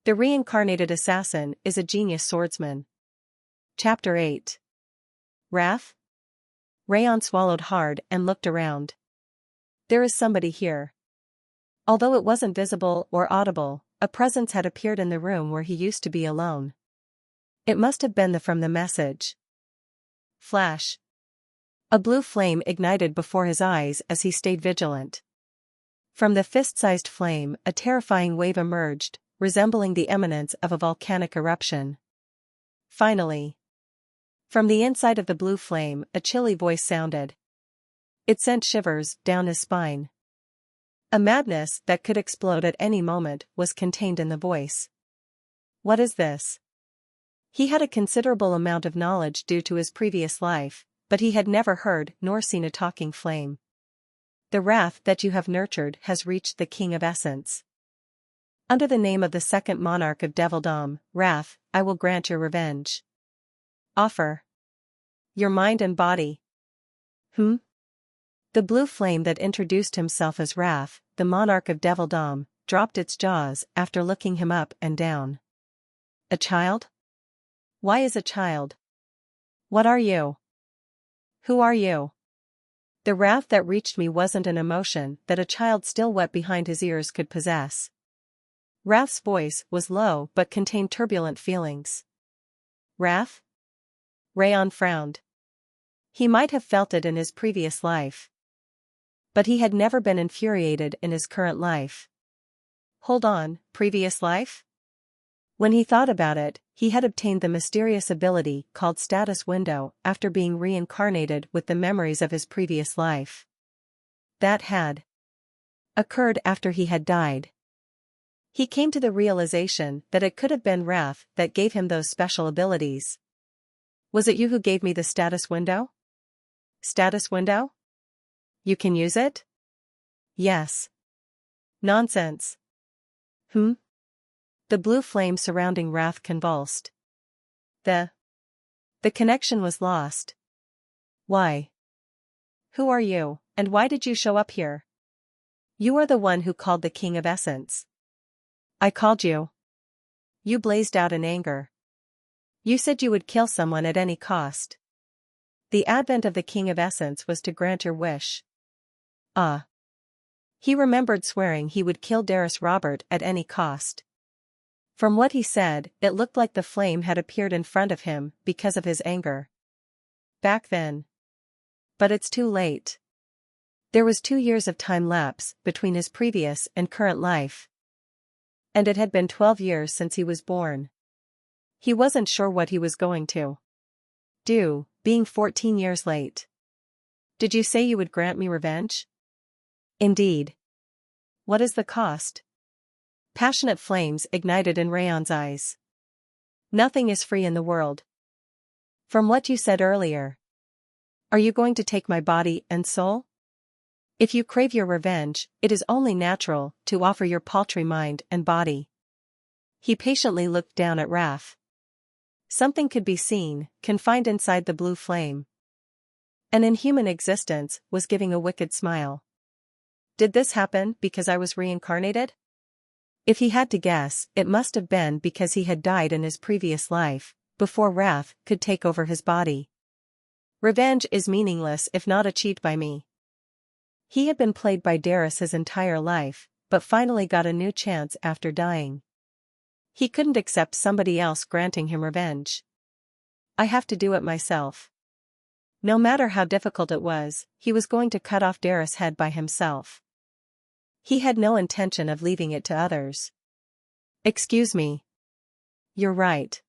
The Reincarnated Assassin is a Genius Swordsman. Chapter 8. Wrath? Rayon swallowed hard and looked around. There is somebody here. Although it wasn't visible or audible, a presence had appeared in the room where he used to be alone. It must have been from the message. Flash. A blue flame ignited before his eyes as he stayed vigilant. From the fist-sized flame, a terrifying wave emerged, resembling the eminence of a volcanic eruption. Finally. From the inside of the blue flame, a chilly voice sounded. It sent shivers down his spine. A madness that could explode at any moment was contained in the voice. What is this? He had a considerable amount of knowledge due to his previous life, but he had never heard nor seen a talking flame. The wrath that you have nurtured has reached the King of Essence. Under the name of the second monarch of Devildom, Wrath, I will grant your revenge. Offer. Your mind and body. The blue flame that introduced himself as Wrath, the monarch of Devildom, dropped its jaws after looking him up and down. A child? Why is a child? What are you? Who are you? The wrath that reached me wasn't an emotion that a child still wet behind his ears could possess. Wrath's voice was low but contained turbulent feelings. Wrath? Rayon frowned. He might have felt it in his previous life. But he had never been infuriated in his current life. Hold on, previous life? When he thought about it, he had obtained the mysterious ability called Status Window after being reincarnated with the memories of his previous life. That had occurred after he had died. He came to the realization that it could have been Wrath that gave him those special abilities. Was it you who gave me the status window? Status window? You can use it? Yes. Nonsense. The blue flame surrounding Wrath convulsed. The connection was lost. Why? Who are you, and why did you show up here? You are the one who called the King of Essence. I called you. You blazed out in anger. You said you would kill someone at any cost. The advent of the King of Essence was to grant your wish. He remembered swearing he would kill Darius Robert at any cost. From what he said, it looked like the flame had appeared in front of him because of his anger. Back then. But it's too late. There was 2 years of time lapse between his previous and current life. And it had been 12 years since he was born. He wasn't sure what he was going to do, being 14 years late. Did you say you would grant me revenge? Indeed. What is the cost? Passionate flames ignited in Rayon's eyes. Nothing is free in the world. From what you said earlier. Are you going to take my body and soul? If you crave your revenge, it is only natural to offer your paltry mind and body. He patiently looked down at Wrath. Something could be seen, confined inside the blue flame. An inhuman existence was giving a wicked smile. Did this happen because I was reincarnated? If he had to guess, it must have been because he had died in his previous life, before Wrath could take over his body. Revenge is meaningless if not achieved by me. He had been played by Darius his entire life, but finally got a new chance after dying. He couldn't accept somebody else granting him revenge. I have to do it myself. No matter how difficult it was, he was going to cut off Darius' head by himself. He had no intention of leaving it to others. Excuse me. You're right.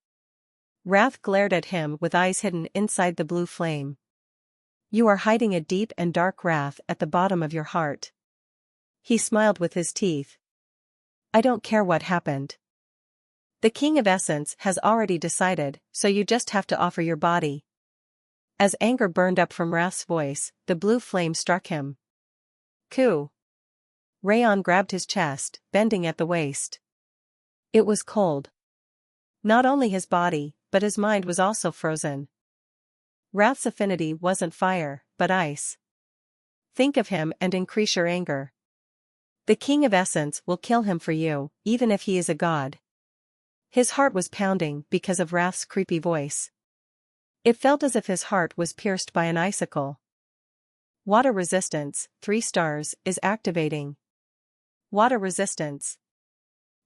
Wrath glared at him with eyes hidden inside the blue flame. You are hiding a deep and dark wrath at the bottom of your heart. He smiled with his teeth. I don't care what happened. The King of Essence has already decided, so you just have to offer your body. As anger burned up from Wrath's voice, the blue flame struck him. Coup. Rayon grabbed his chest, bending at the waist. It was cold. Not only his body, but his mind was also frozen. Wrath's affinity wasn't fire, but ice. Think of him and increase your anger. The King of Essence will kill him for you, even if he is a god. His heart was pounding because of Wrath's creepy voice. It felt as if his heart was pierced by an icicle. Water resistance, 3 stars, is activating. Water resistance.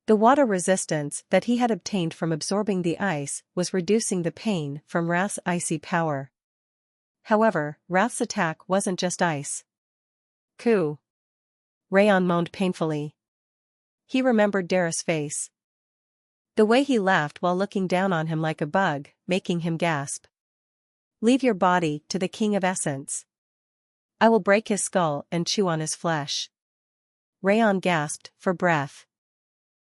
The water resistance that he had obtained from absorbing the ice was reducing the pain from Wrath's icy power. However, Wrath's attack wasn't just ice. Coo. Rayon moaned painfully. He remembered Dara's face. The way he laughed while looking down on him like a bug, making him gasp. Leave your body to the King of Essence. I will break his skull and chew on his flesh. Rayon gasped for breath.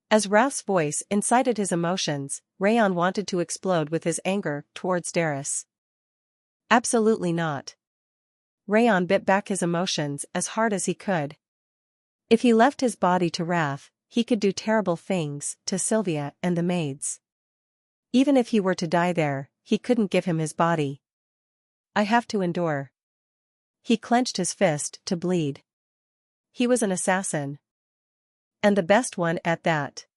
As Wrath's voice incited his emotions, Rayon wanted to explode with his anger towards Darius. Absolutely not. Rayon bit back his emotions as hard as he could. If he left his body to Wrath, he could do terrible things to Sylvia and the maids. Even if he were to die there, he couldn't give him his body. I have to endure. He clenched his fist to bleed. He was an assassin. And the best one at that.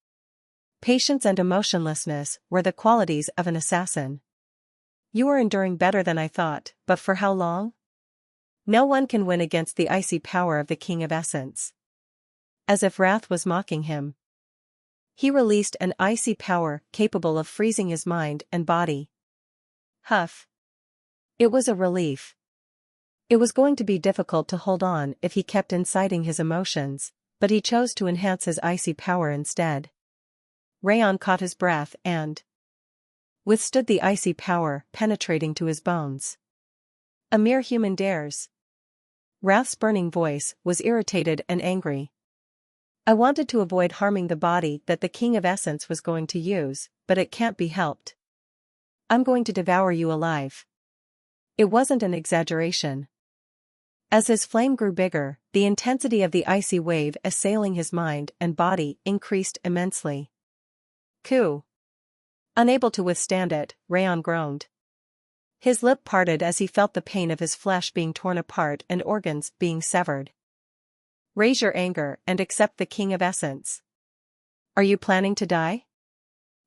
Patience and emotionlessness were the qualities of an assassin. You are enduring better than I thought, but for how long? No one can win against the icy power of the King of Essence. As if Wrath was mocking him. He released an icy power capable of freezing his mind and body. Huff. It was a relief. It was going to be difficult to hold on if he kept inciting his emotions, but he chose to enhance his icy power instead. Rayon caught his breath and withstood the icy power penetrating to his bones. A mere human dares. Wrath's burning voice was irritated and angry. I wanted to avoid harming the body that the King of Essence was going to use, but it can't be helped. I'm going to devour you alive. It wasn't an exaggeration. As his flame grew bigger, the intensity of the icy wave assailing his mind and body increased immensely. Coo. Unable to withstand it, Rayon groaned. His lip parted as he felt the pain of his flesh being torn apart and organs being severed. Raise your anger and accept the King of Essence. Are you planning to die?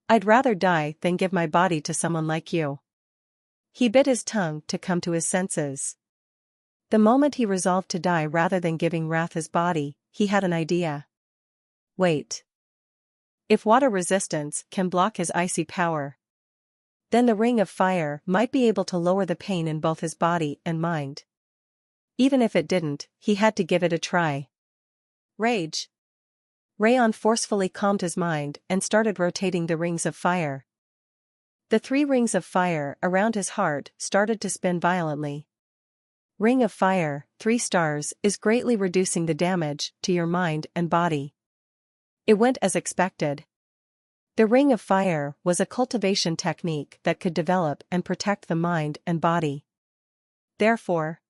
I'd rather die than give my body to someone like you. He bit his tongue to come to his senses. The moment he resolved to die rather than giving Wrath his body, he had an idea. Wait. If water resistance can block his icy power, then the Ring of Fire might be able to lower the pain in both his body and mind. Even if it didn't, he had to give it a try. Rage. Rayon forcefully calmed his mind and started rotating the rings of fire. The 3 rings of fire around his heart started to spin violently. Ring of Fire, 3 stars, is greatly reducing the damage to your mind and body. It went as expected. The Ring of Fire was a cultivation technique that could develop and protect the mind and body. Therefore,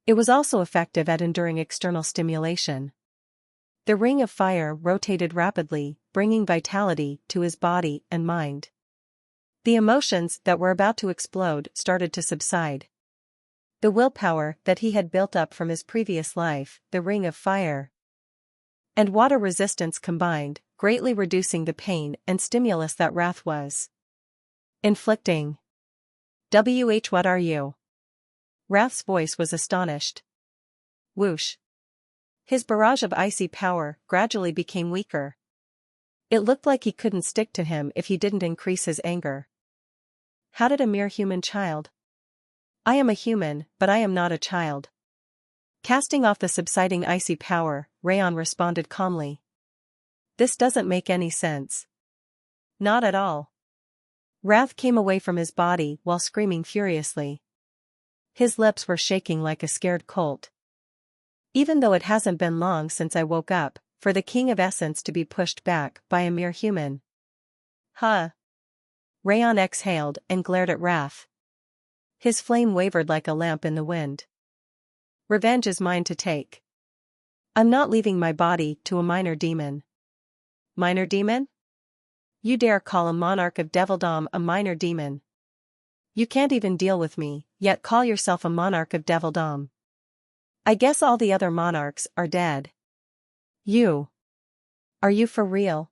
it was also effective at enduring external stimulation. The Ring of Fire rotated rapidly, bringing vitality to his body and mind. The emotions that were about to explode started to subside. The willpower that he had built up from his previous life, the Ring of Fire, and water resistance combined, greatly reducing the pain and stimulus that Wrath was inflicting. What are you? Wrath's voice was astonished. Whoosh. His barrage of icy power gradually became weaker. It looked like he couldn't stick to him if he didn't increase his anger. How did a mere human child? I am a human, but I am not a child. Casting off the subsiding icy power, Rayon responded calmly. This doesn't make any sense. Not at all. Wrath came away from his body while screaming furiously. His lips were shaking like a scared colt. Even though it hasn't been long since I woke up, for the King of Essence to be pushed back by a mere human. Huh. Rayon exhaled and glared at Wrath. His flame wavered like a lamp in the wind. Revenge is mine to take. I'm not leaving my body to a minor demon. Minor demon? You dare call a monarch of Devildom a minor demon? You can't even deal with me, yet call yourself a monarch of Devildom. I guess all the other monarchs are dead. You. Are you for real?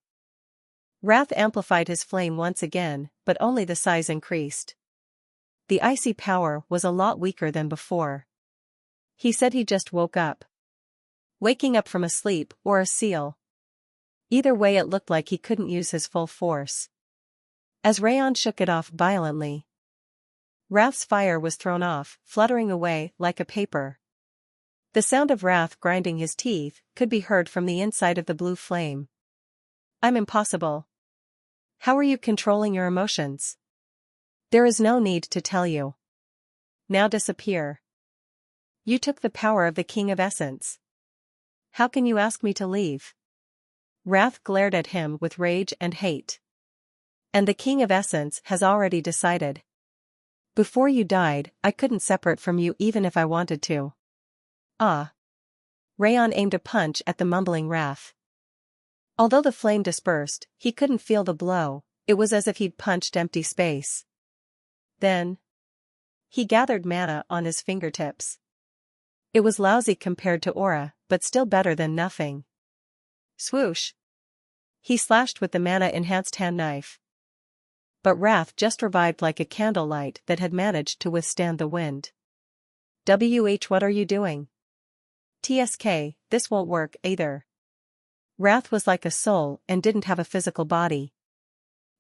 Wrath amplified his flame once again, but only the size increased. The icy power was a lot weaker than before. He said he just woke up. Waking up from a sleep or a seal. Either way, it looked like he couldn't use his full force. As Rayon shook it off violently, Wrath's fire was thrown off, fluttering away like a paper. The sound of Wrath grinding his teeth could be heard from the inside of the blue flame. I'm impossible. How are you controlling your emotions? There is no need to tell you. Now disappear. You took the power of the King of Essence. How can you ask me to leave? Wrath glared at him with rage and hate. And the King of Essence has already decided. Before you died, I couldn't separate from you even if I wanted to. Ah. Rayon aimed a punch at the mumbling Wrath. Although the flame dispersed, he couldn't feel the blow. It was as if he'd punched empty space. Then he gathered mana on his fingertips. It was lousy compared to aura, but still better than nothing. Swoosh. He slashed with the mana-enhanced hand knife. But Wrath just revived like a candlelight that had managed to withstand the wind. What are you doing? TSK, this won't work either. Wrath was like a soul and didn't have a physical body.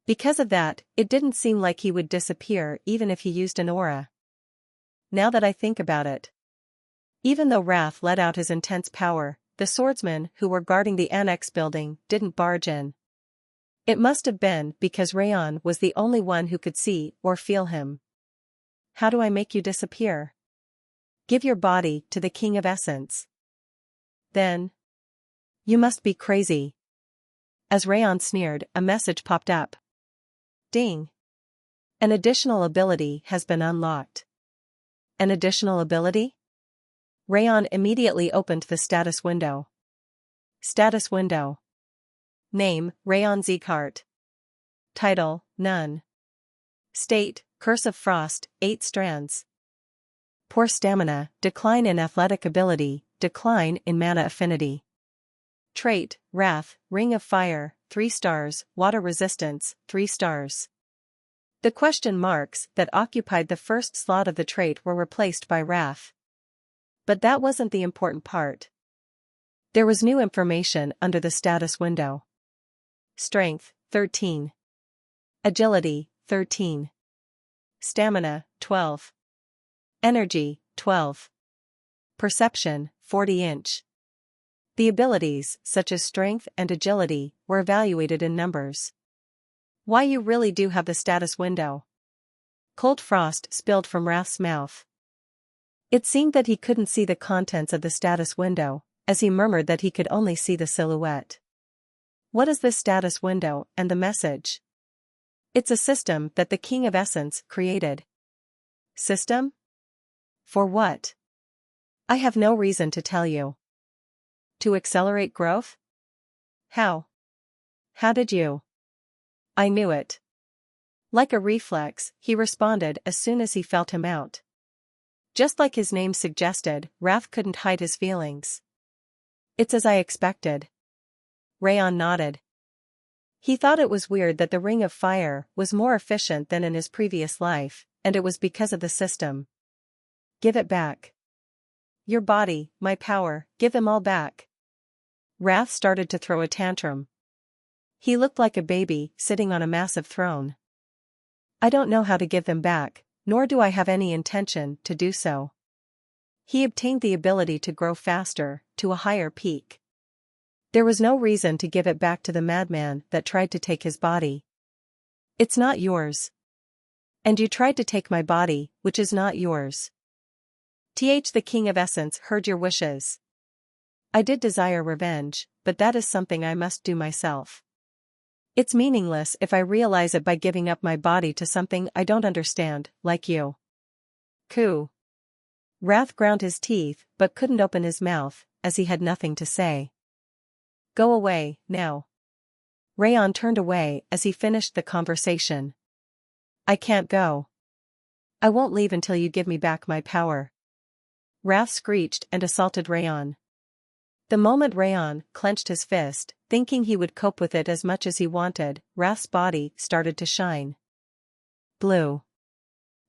Because of that, it didn't seem like he would disappear even if he used an aura. Now that I think about it. Even though Wrath let out his intense power, the swordsmen who were guarding the annex building didn't barge in. It must have been because Rayon was the only one who could see or feel him. How do I make you disappear? Give your body to the King of Essence. Then. You must be crazy. As Rayon sneered, a message popped up. Ding. An additional ability has been unlocked. An additional ability? Rayon immediately opened the status window. Status window. Name, Rayon Zekart. Title, None. State, Curse of Frost, 8 strands. Poor stamina, decline in athletic ability, decline in mana affinity. Trait, Wrath, Ring of Fire, 3 stars, Water Resistance, 3 stars. The question marks that occupied the first slot of the trait were replaced by Wrath. But that wasn't the important part. There was new information under the status window. Strength, 13. Agility, 13. Stamina, 12. Energy, 12. Perception, 40-inch. The abilities, such as strength and agility, were evaluated in numbers. Why, you really do have the status window. Cold frost spilled from Wrath's mouth. It seemed that he couldn't see the contents of the status window, as he murmured that he could only see the silhouette. What is this status window and the message? It's a system that the King of Essence created. System? For what? I have no reason to tell you. To accelerate growth? How? How did you? I knew it. Like a reflex, he responded as soon as he felt him out. Just like his name suggested, Wrath couldn't hide his feelings. It's as I expected. Rayon nodded. He thought it was weird that the Ring of Fire was more efficient than in his previous life, and it was because of the system. Give it back. Your body, my power, give them all back. Wrath started to throw a tantrum. He looked like a baby sitting on a massive throne. I don't know how to give them back, nor do I have any intention to do so. He obtained the ability to grow faster, to a higher peak. There was no reason to give it back to the madman that tried to take his body. It's not yours. And you tried to take my body, which is not yours. The King of Essence heard your wishes. I did desire revenge, but that is something I must do myself. It's meaningless if I realize it by giving up my body to something I don't understand, like you. Coo. Wrath ground his teeth but couldn't open his mouth, as he had nothing to say. Go away, now. Rayon turned away as he finished the conversation. I can't go. I won't leave until you give me back my power. Wrath screeched and assaulted Rayon. The moment Rayon clenched his fist, thinking he would cope with it as much as he wanted, Wrath's body started to shine blue.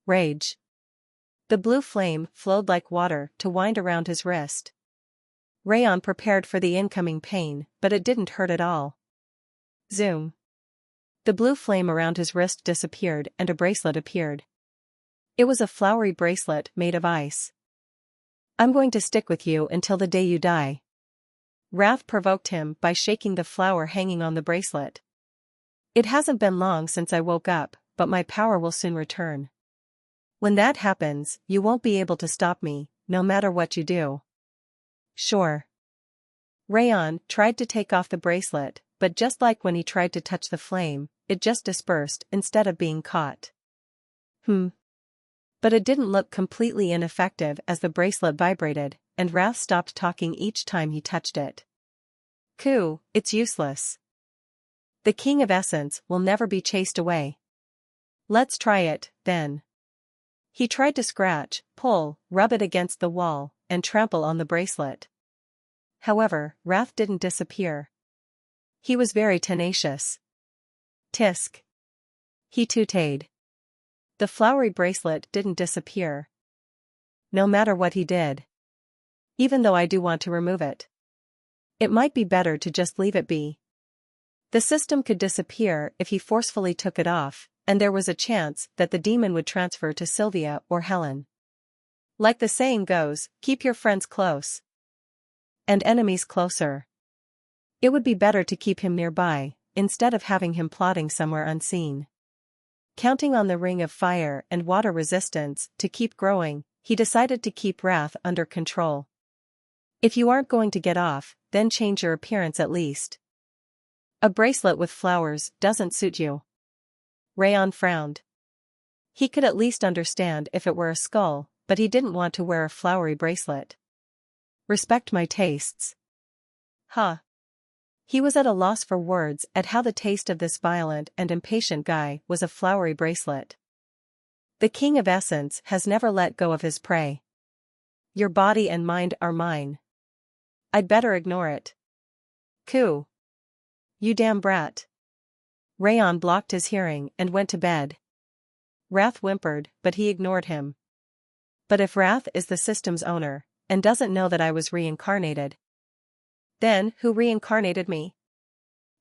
Rage. The blue flame flowed like water to wind around his wrist. Rayon prepared for the incoming pain, but it didn't hurt at all. Zoom. The blue flame around his wrist disappeared and a bracelet appeared. It was a flowery bracelet made of ice. I'm going to stick with you until the day you die. Wrath provoked him by shaking the flower hanging on the bracelet. It hasn't been long since I woke up, but my power will soon return. When that happens, you won't be able to stop me, no matter what you do. Sure. Rayon tried to take off the bracelet, but just like when he tried to touch the flame, it just dispersed instead of being caught. But it didn't look completely ineffective as the bracelet vibrated, and Wrath stopped talking each time he touched it. It's useless. The King of Essence will never be chased away. Let's try it, then. He tried to scratch, pull, rub it against the wall, and trample on the bracelet. However, Wrath didn't disappear. He was very tenacious. Tisk. He tooted. The flowery bracelet didn't disappear. No matter what he did. Even though I do want to remove it. It might be better to just leave it be. The system could disappear if he forcefully took it off, and there was a chance that the demon would transfer to Sylvia or Helen. Like the saying goes, keep your friends close. And enemies closer. It would be better to keep him nearby, instead of having him plotting somewhere unseen. Counting on the ring of fire and water resistance to keep growing, he decided to keep Wrath under control. If you aren't going to get off, then change your appearance at least. A bracelet with flowers doesn't suit you. Rayon frowned. He could at least understand if it were a skull, but he didn't want to wear a flowery bracelet. Respect my tastes. He was at a loss for words at how the taste of this violent and impatient guy was a flowery bracelet. The King of Essence has never let go of his prey. Your body and mind are mine. I'd better ignore it. You damn brat. Rayon blocked his hearing and went to bed. Wrath whimpered, but he ignored him. But if Wrath is the system's owner, and doesn't know that I was reincarnated, then who reincarnated me?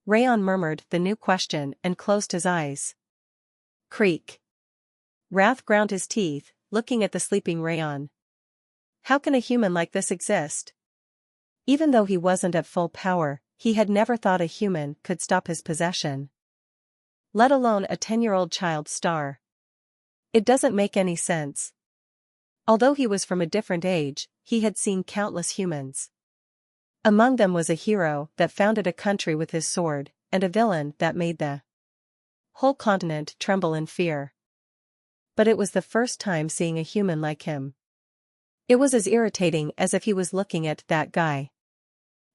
Rayon murmured the new question and closed his eyes. Creak. Wrath ground his teeth, looking at the sleeping Rayon. How can a human like this exist? Even though he wasn't at full power, he had never thought a human could stop his possession. Let alone a 10-year-old child star. It doesn't make any sense. Although he was from a different age, he had seen countless humans. Among them was a hero that founded a country with his sword, and a villain that made the whole continent tremble in fear. But it was the first time seeing a human like him. It was as irritating as if he was looking at that guy.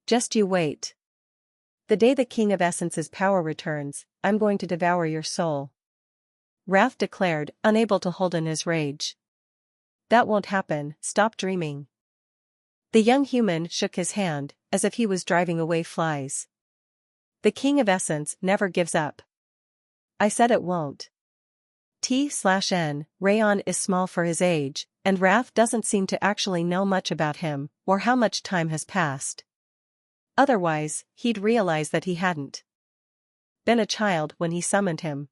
Just you wait. The day the King of Essence's power returns, I'm going to devour your soul. Wrath declared, unable to hold in his rage. That won't happen, stop dreaming. The young human shook his hand, as if he was driving away flies. The King of Essence never gives up. I said it won't. T/N, Rayon is small for his age, and Wrath doesn't seem to actually know much about him, or how much time has passed. Otherwise, he'd realize that he hadn't been a child when he summoned him.